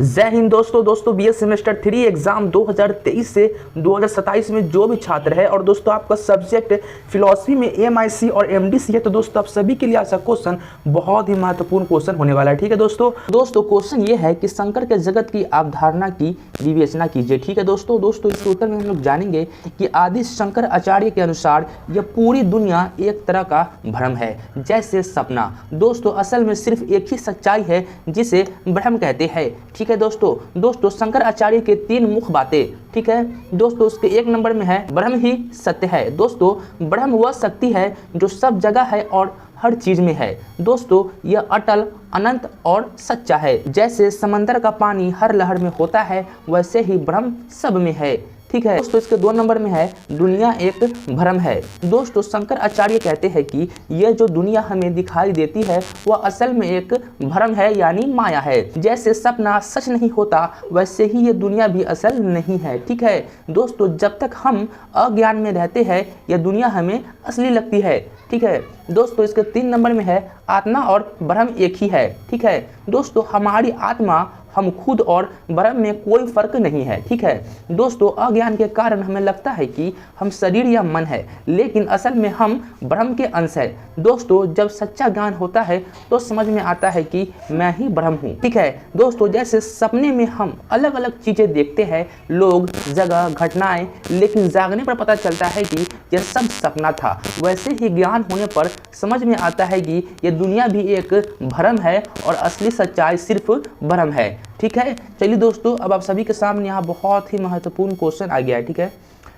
जय हिंद दोस्तों BS semester 3 exam 2023 से 2027 में जो भी छात्र है और दोस्तों आपका सब्जेक्ट फिलॉसफी में एमआईसी और एमडीसी है तो दोस्तों आप सभी के लिए आज का क्वेश्चन बहुत ही महत्वपूर्ण क्वेश्चन होने वाला है। ठीक है दोस्तों क्वेश्चन ये है कि शंकर के जगत की अवधारणा की विवेचना कीजिए। ठीक है दोस्तों इसके उत्तर में हम लोग जानेंगे कि आदि शंकर आचार्य के अनुसार यह पूरी दुनिया एक तरह का भ्रम है, जैसे सपना। दोस्तों असल में सिर्फ एक ही सच्चाई है जिसे भ्रम कहते हैं। ठीक है दोस्तों शंकर आचार्य के 3 मुख्य बातें। ठीक है दोस्तों उसके 1 नंबर में है ब्रह्म ही सत्य है। दोस्तों ब्रह्म वह शक्ति है जो सब जगह है और हर चीज में है। दोस्तों यह अटल, अनंत और सच्चा है। जैसे समंदर का पानी हर लहर में होता है वैसे ही ब्रह्म सब में है। ठीक है दोस्तों इसके 2 नंबर में है दुनिया एक भ्रम है। दोस्तों शंकर आचार्य कहते हैं कि यह जो दुनिया हमें दिखाई देती है वह असल में एक भ्रम है यानी माया है। जैसे सपना सच नहीं होता वैसे ही ये दुनिया भी असल नहीं है। ठीक है दोस्तों जब तक हम अज्ञान में रहते हैं यह दुनिया हमें असली लगती है। ठीक है दोस्तों इसके 3 नंबर में है आत्मा और ब्रह्म एक ही है। ठीक है दोस्तों हमारी आत्मा, हम खुद और ब्रह्म में कोई फर्क नहीं है। ठीक है दोस्तों अज्ञान के कारण हमें लगता है कि हम शरीर या मन है, लेकिन असल में हम ब्रह्म के अंश है। दोस्तों जब सच्चा ज्ञान होता है तो समझ में आता है कि मैं ही ब्रह्म हूँ। ठीक है दोस्तों जैसे सपने में हम अलग अलग चीजें देखते हैं, लोग, जगह, घटनाएं, लेकिन जागने पर पता चलता है कि यह सब सपना था। वैसे ही ज्ञान होने पर समझ में आता है कि यह दुनिया भी एक भ्रम है और असली सच्चाई सिर्फ ब्रह्म है। ठीक है चलिए दोस्तों अब आप सभी के सामने यहाँ बहुत ही महत्वपूर्ण क्वेश्चन आ गया है। ठीक है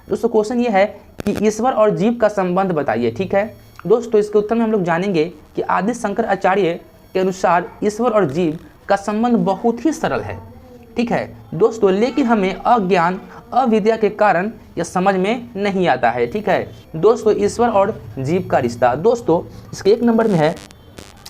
दोस्तों क्वेश्चन ये है कि ईश्वर और जीव का संबंध बताइए। ठीक है दोस्तों इसके उत्तर में हम लोग जानेंगे कि आदि शंकर आचार्य के अनुसार ईश्वर और जीव का संबंध बहुत ही सरल है। ठीक है दोस्तों लेकिन हमें अज्ञान, अविद्या के कारण यह समझ में नहीं आता है। ठीक है दोस्तों ईश्वर और जीव का रिश्ता। दोस्तों इसके 1 नंबर में है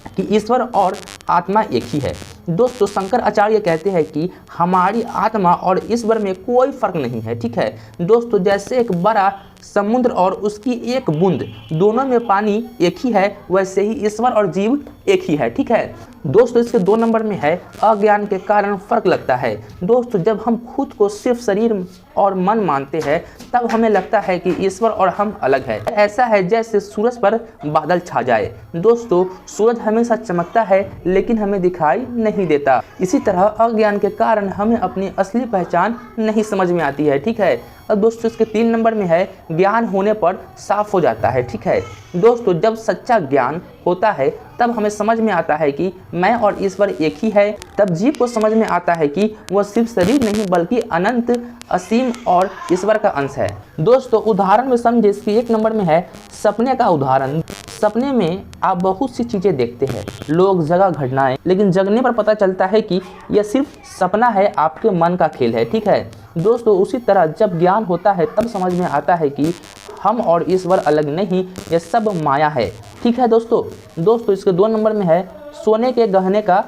कि ईश्वर और आत्मा एक ही है। दोस्तों शंकर आचार्य कहते हैं कि हमारी आत्मा और ईश्वर में कोई फर्क नहीं है। ठीक है दोस्तों जैसे एक बड़ा समुद्र और उसकी एक बूंद दोनों में पानी एक ही है वैसे ही ईश्वर और जीव एक ही है। ठीक है दोस्तों इसके 2 नंबर में है अज्ञान के कारण फर्क लगता है। दोस्तों जब हम खुद को सिर्फ शरीर और मन मानते हैं तब हमें लगता है कि ईश्वर और हम अलग है। ऐसा है जैसे सूरज पर बादल छा जाए। दोस्तों सूरज हमेशा चमकता है लेकिन हमें दिखाई नहीं देता। इसी तरह अज्ञान के कारण हमें अपनी असली पहचान नहीं समझ में आती है। ठीक है अब दोस्तों इसके 3 नंबर में है ज्ञान होने पर साफ हो जाता है। ठीक है दोस्तों जब सच्चा ज्ञान होता है तब हमें समझ में आता है कि मैं और ईश्वर एक ही है। तब जीव को समझ में आता है कि वह सिर्फ शरीर नहीं बल्कि अनंत, असीम और ईश्वर का अंश है। दोस्तों उदाहरण में समझे इसके 1 नंबर में है सपने का उदाहरण। सपने में आप बहुत सी चीजें देखते हैं, लोग, जगह, घटनाएं, लेकिन जगने पर पता चलता है कि यह सिर्फ सपना है, आपके मन का खेल है। ठीक है दोस्तों उसी तरह जब ज्ञान होता है तब समझ में आता है कि हम और ईश्वर अलग नहीं, यह सब माया है। ठीक है दोस्तों इसके 2 नंबर में है सोने के गहने का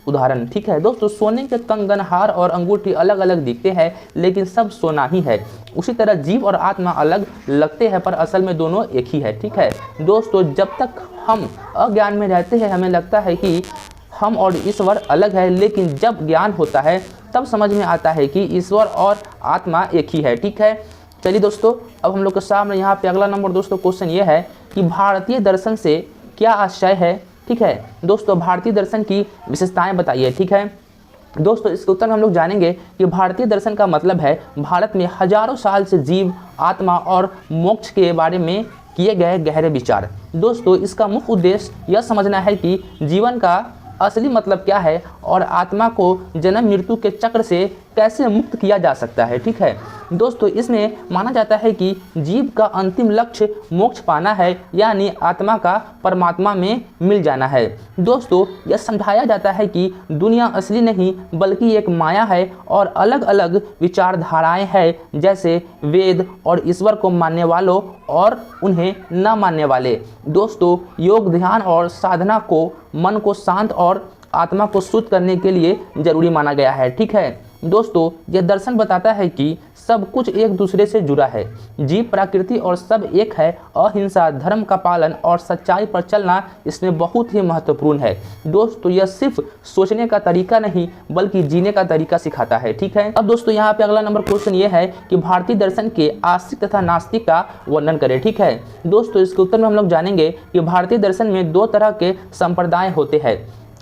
उदाहरण। ठीक है दोस्तों सोने के कंगन, हार और अंगूठी अलग अलग दिखते हैं लेकिन सब सोना ही है। उसी तरह जीव और आत्मा अलग लगते हैं पर असल में दोनों एक ही है। ठीक है दोस्तों जब तक हम अज्ञान में रहते हैं हमें लगता है कि हम और ईश्वर अलग है, लेकिन जब ज्ञान होता है तब समझ में आता है कि ईश्वर और आत्मा एक ही है। ठीक है चलिए दोस्तों अब हम लोग के सामने यहाँ पे अगला नंबर दोस्तों क्वेश्चन ये है कि भारतीय दर्शन से क्या आशय है। ठीक है दोस्तों भारतीय दर्शन की विशेषताएं बताइए। ठीक है दोस्तों इसके उत्तर में हम लोग जानेंगे कि भारतीय दर्शन का मतलब है भारत में हजारों साल से जीव, आत्मा और मोक्ष के बारे में किए गए गहरे विचार। दोस्तों इसका मुख्य उद्देश्य यह समझना है कि जीवन का असली मतलब क्या है और आत्मा को जन्म मृत्यु के चक्र से कैसे मुक्त किया जा सकता है। ठीक है दोस्तों इसमें माना जाता है कि जीव का अंतिम लक्ष्य मोक्ष पाना है, यानी आत्मा का परमात्मा में मिल जाना है। दोस्तों यह समझाया जाता है कि दुनिया असली नहीं बल्कि एक माया है और अलग अलग विचारधाराएं हैं, जैसे वेद और ईश्वर को मानने वालों और उन्हें न मानने वाले। दोस्तों योग, ध्यान और साधना को मन को शांत और आत्मा को शुद्ध करने के लिए जरूरी माना गया है। ठीक है दोस्तों यह दर्शन बताता है कि सब कुछ एक दूसरे से जुड़ा है। जीव, प्रकृति और सब एक है। अहिंसा, धर्म का पालन और सच्चाई पर चलना इसमें बहुत ही महत्वपूर्ण है। दोस्तों यह सिर्फ सोचने का तरीका नहीं बल्कि जीने का तरीका सिखाता है। ठीक है, अब दोस्तों यहाँ पे अगला नंबर क्वेश्चन ये है कि भारतीय दर्शन के आस्तिक तथा नास्तिक का वर्णन करें। ठीक है दोस्तों, इसके उत्तर में हम लोग जानेंगे कि भारतीय दर्शन में दो तरह के संप्रदाय होते हैं,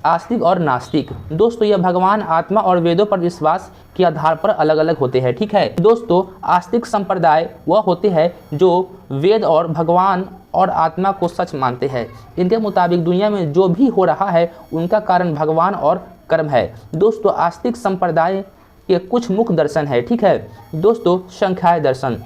आस्तिक और नास्तिक। दोस्तों यह भगवान, आत्मा और वेदों पर विश्वास के आधार पर अलग अलग होते हैं। ठीक है दोस्तों, आस्तिक संप्रदाय वह होते हैं जो वेद और भगवान और आत्मा को सच मानते हैं। इनके मुताबिक दुनिया में जो भी हो रहा है उनका कारण भगवान और कर्म है। दोस्तों आस्तिक संप्रदाय के कुछ मुख्य दर्शन है। ठीक है दोस्तों, संख्याय दर्शन।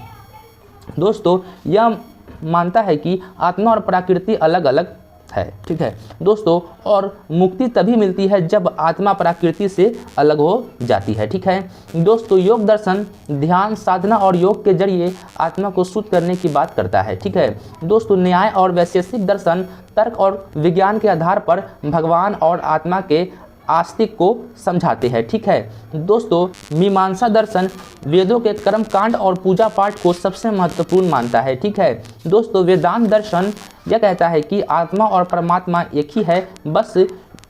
दोस्तों यह मानता है कि आत्मा और प्रकृति अलग अलग है। ठीक है दोस्तों, और मुक्ति तभी मिलती है जब आत्मा प्रकृति से अलग हो जाती है। ठीक है दोस्तों, योग दर्शन ध्यान, साधना और योग के जरिए आत्मा को शुद्ध करने की बात करता है। ठीक है दोस्तों, न्याय और वैशेषिक दर्शन तर्क और विज्ञान के आधार पर भगवान और आत्मा के आस्तिक को समझाते हैं। ठीक है दोस्तों, मीमांसा दर्शन वेदों के कर्म कांड और पूजा पाठ को सबसे महत्वपूर्ण मानता है। ठीक है दोस्तों, वेदांत दर्शन यह कहता है कि आत्मा और परमात्मा एक ही है, बस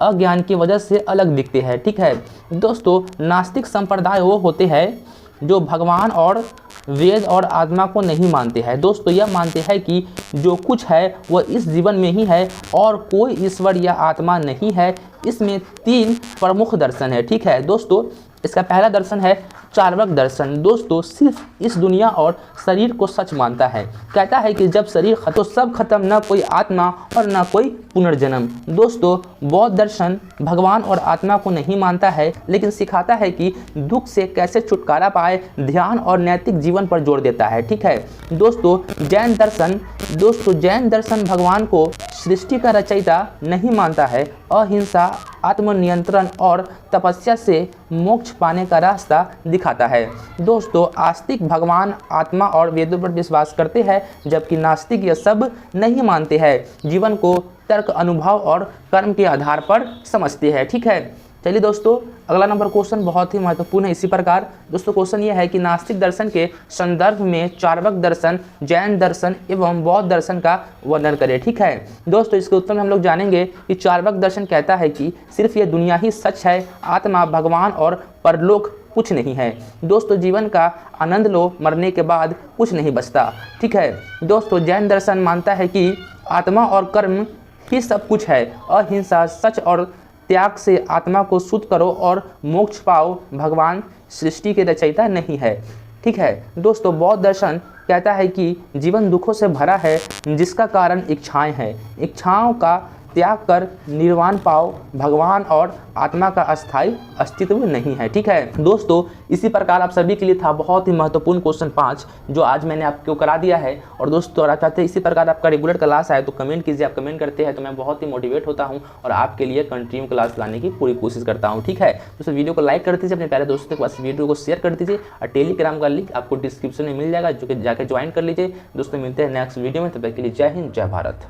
अज्ञान की वजह से अलग दिखते हैं। ठीक है दोस्तों, नास्तिक संप्रदाय वो होते हैं जो भगवान और वेद और आत्मा को नहीं मानते हैं। दोस्तों यह मानते हैं कि जो कुछ है वह इस जीवन में ही है और कोई ईश्वर या आत्मा नहीं है। इसमें तीन प्रमुख दर्शन है। ठीक है दोस्तों, इसका पहला दर्शन है चार्वाक दर्शन। दोस्तों सिर्फ इस दुनिया और शरीर को सच मानता है, कहता है कि जब शरीर खत्म तो सब खत्म, न कोई आत्मा और न कोई पुनर्जन्म। दोस्तों बौद्ध दर्शन भगवान और आत्मा को नहीं मानता है लेकिन सिखाता है कि दुख से कैसे छुटकारा पाए, ध्यान और नैतिक जीवन पर जोर देता है। ठीक है दोस्तों, जैन दर्शन। दोस्तों जैन दर्शन भगवान को सृष्टि का रचयिता नहीं मानता है, अहिंसा, आत्मनियंत्रण और तपस्या से मोक्ष पाने का रास्ता दिखाता है। दोस्तों आस्तिक भगवान, आत्मा और वेदों पर विश्वास करते हैं जबकि नास्तिक यह सब नहीं मानते हैं, जीवन को तर्क, अनुभव और कर्म के आधार पर समझते हैं। ठीक है चलिए दोस्तों, अगला नंबर क्वेश्चन बहुत ही महत्वपूर्ण है। इसी प्रकार दोस्तों क्वेश्चन ये है कि नास्तिक दर्शन के संदर्भ में चार्वाक दर्शन, जैन दर्शन एवं बौद्ध दर्शन का वर्णन करें। ठीक है दोस्तों, इसके उत्तर में हम लोग जानेंगे कि चार्वाक दर्शन कहता है कि सिर्फ ये दुनिया ही सच है, आत्मा, भगवान और परलोक कुछ नहीं है। दोस्तों जीवन का आनंद लो, मरने के बाद कुछ नहीं बचता। ठीक है दोस्तों, जैन दर्शन मानता है कि आत्मा और कर्म ही सब कुछ है, अहिंसा, सच और त्याग से आत्मा को शुद्ध करो और मोक्ष पाओ, भगवान सृष्टि के रचयिता नहीं है। ठीक है दोस्तों, बौद्ध दर्शन कहता है कि जीवन दुखों से भरा है जिसका कारण इच्छाएं हैं, इच्छाओं का त्याग कर निर्वाण पाओ, भगवान और आत्मा का अस्थायी अस्तित्व नहीं है। ठीक है दोस्तों, इसी प्रकार आप सभी के लिए था बहुत ही महत्वपूर्ण क्वेश्चन 5 जो आज मैंने आपको करा दिया है। और दोस्तों अगर आप चाहते हैं इसी प्रकार आपका रेगुलर क्लास आए तो कमेंट कीजिए, आप कमेंट करते हैं तो मैं बहुत ही मोटिवेट होता हूं और आपके लिए कंटिन्यू क्लास लाने की पूरी कोशिश करता हूं। ठीक है दोस्तों, वीडियो को लाइक कर दीजिए, अपने प्यारे दोस्तों के पास वीडियो को शेयर कर दीजिए और टेलीग्राम का लिंक आपको डिस्क्रिप्शन में मिल जाएगा, जो कि जाकर ज्वाइन कर लीजिए। दोस्तों मिलते हैं नेक्स्ट वीडियो में, तब तक के लिए जय हिंद, जय भारत।